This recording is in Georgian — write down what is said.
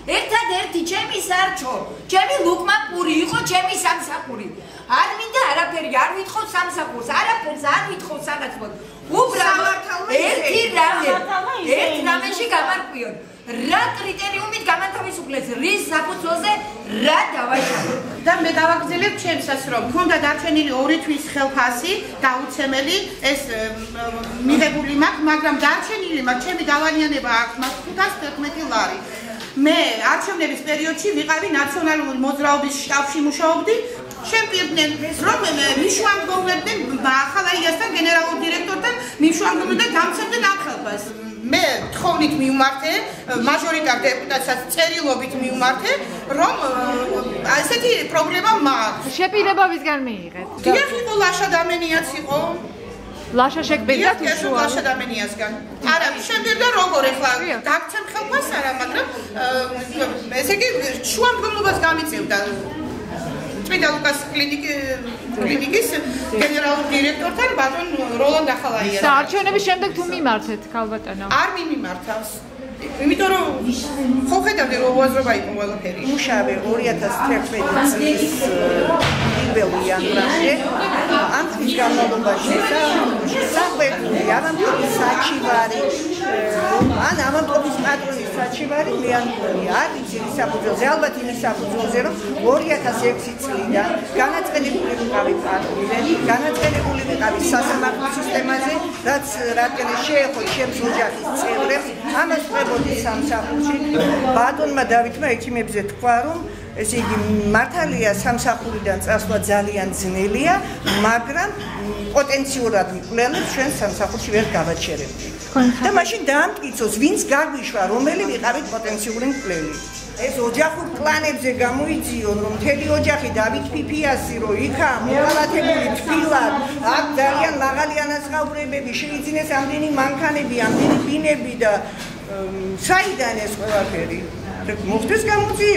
ერთადერთი ჩემი სარჩო, ჩემი ლუკმა პური იყო ჩემი სამსახური. არ მინდა არაფერი, არ ვითხოვ სამსახურს, არაფერს არ ვითხოვ საგაცვლოდ. უბრალოდ ერთი რამეში გამარკვიოთ. რა კრიტერიუმით გამათავისუფლეს რის საფუძველზე რა დავაჭარო. და მე დავაგრძელებ ჩემსაც რომ მქონდა დარჩენილი 2 თვის ხელფასი გაუცემელი ეს მიღებული მაქვს, მაგრამ დარჩენილი მაქვს ჩემი დავალიანება აქვს მას 511 ლარი. მე არჩევნების პერიოდში ვიყავი ნაციონალური მოძრაობის შტაბში მუშაობდი. შემპირდნენ რომ მიშუანგობდნენ ახალაიასთან გენერალურ დირექტორთან მიშუანგობდნენ და დამცემდნენ ამ ხელფასს. მე თხოვნით მივმართე, მაჟორიტარ დეპუტატსაც წერილობით მივმართე, რომ ასეთი პრობლემა მაქვს. შეპირება ვისგან მიიღეთ? დიახ, იყო ლაშა დამენიაც იყო. ლაშა შეგპირდათ უშუალოდ? ლაშა დამენიასგან. არა, შემპირდა როგორ ახლა გაგცემ ხელფასს არა, მაგრამ ესე იგი შუამდგომლობას გამიწევდა. წმინდა ლუკას კლინიკის გენერალურ დირექტორთან ბატონ როლანდ ახალაიას. არჩევნების შემდეგ თუ მიმართეთ ქალბატონო? არ მიმართავს. იმიტომ რომ ხო ხედავდი რომ უაზრობა იყო ყველაფერი. მუშავე 2011 წლის 1 იანვრამდე ამ წლის განმავლობაში საყვედური ავანტობის საჩივარი ან ავანტობის პატრონის საჩივარი მეანკური არ ვიცი ის საფუძველზე ალბათ იმის საფუძველზე რომ 2006 წლიდან განაწყენებული ვიყავი პატრონზე განაწყენებული ვიყავი სასამართლო სისტემაზე რაც რადგან შეეხო ჩემს ოჯახის წევრებს ამას ყვებოდი სამსახურში ბატონმა დავითმა ექიმებზე თქვა რომ ესე იგი მართალია სამსახურიდან წასვლა ძალიან ძნელია, მაგრამ პოტენციურად მკვლელებს ჩვენ სამსახურში ვერ გავაჩერებთ. და მაშინ დაამტკიცოს, ვინც გაგვიშვა, რომელი ვიყავით პოტენციური მკვლელი. ეს ოჯახურ პლანებზე გამოიძიონ, რომ მთელი ოჯახი დავით ფიფიასი, რომ იქა მოყალათებული თბილად, აქ ძალიან მაღალი ანაზღაურებები, შეიძინეს ამდენი მანქანები, ამდენი ბინები და საიდან ეს ყველაფერი? მოხდეს გამოძიო